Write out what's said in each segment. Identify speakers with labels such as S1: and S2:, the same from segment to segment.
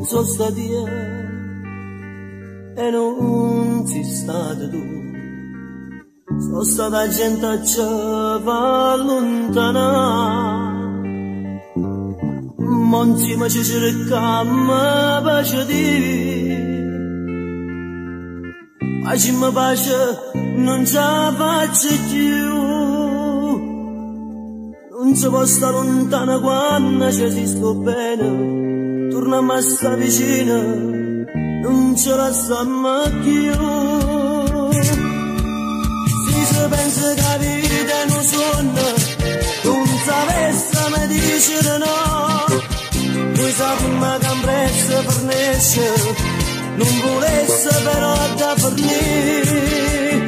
S1: sono stati io e non sei stato tu. Sono stata gente che ci fa allontanare, ma insieme ci cercammo pace di. Facciamo pace, non ce la faccio più. Non si può stare lontana quando ci si sta bene. Torniamo a stare vicino, non ce la stiamo più. Si pensa che la vita è un sogno, non sapesse mai dire no. Noi sappiamo che un prezzo per nascere, non volesse però da fornire.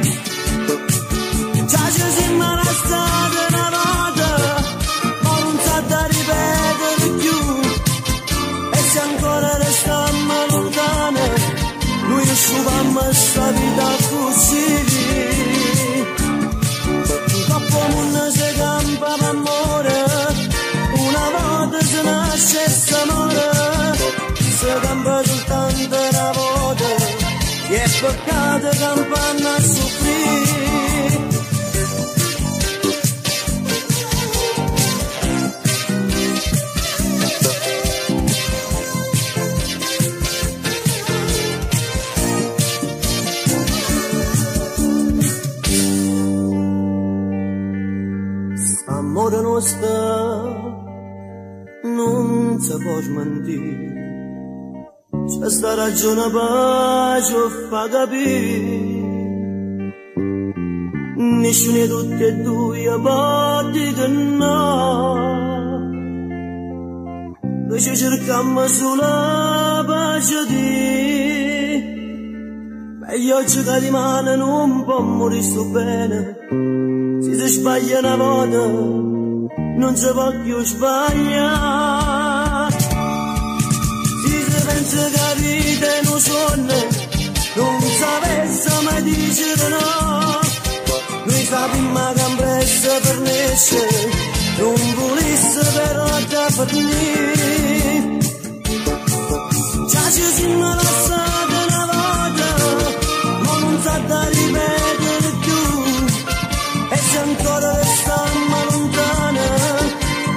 S1: Già ci siamo arrestati una volta, ma non sa da ripetere più. E se ancora restiamo lontani, noi asciughiamo sta vita così. Troppo non si campa per amore, una volta si nasce e si muore. Si campa soltanto una volta, e è peccato campare a soffrire. Amore nostro non si può smentire, c'è sta ragione pace fa capire. Nessuno di tutti e due può dire no. Noi ci cerchiamo solo pace di. Meglio oggi che rimane non può morire sto bene. Si sbaglia una volta, non si può più sbagliare. Si pensa che la vita è un sogno, non sapesse mai dire no. Noi sappiamo che un prezzo per nascere, non volesse però da fornire. Già ci siamo lasciati una volta, ma non sa da ripetere più. E se ancora restiamo lontani,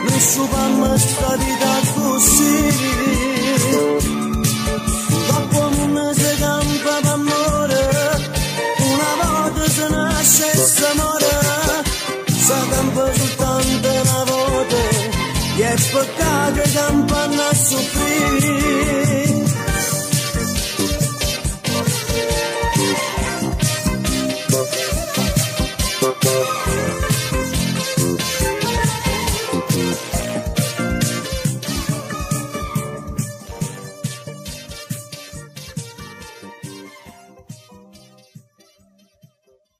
S1: noi sciupammo sta vita così. Dopo non si campa per amore, una volta si nasce e si muore. Si campa soltanto una volta, e è peccato campare a soffrire.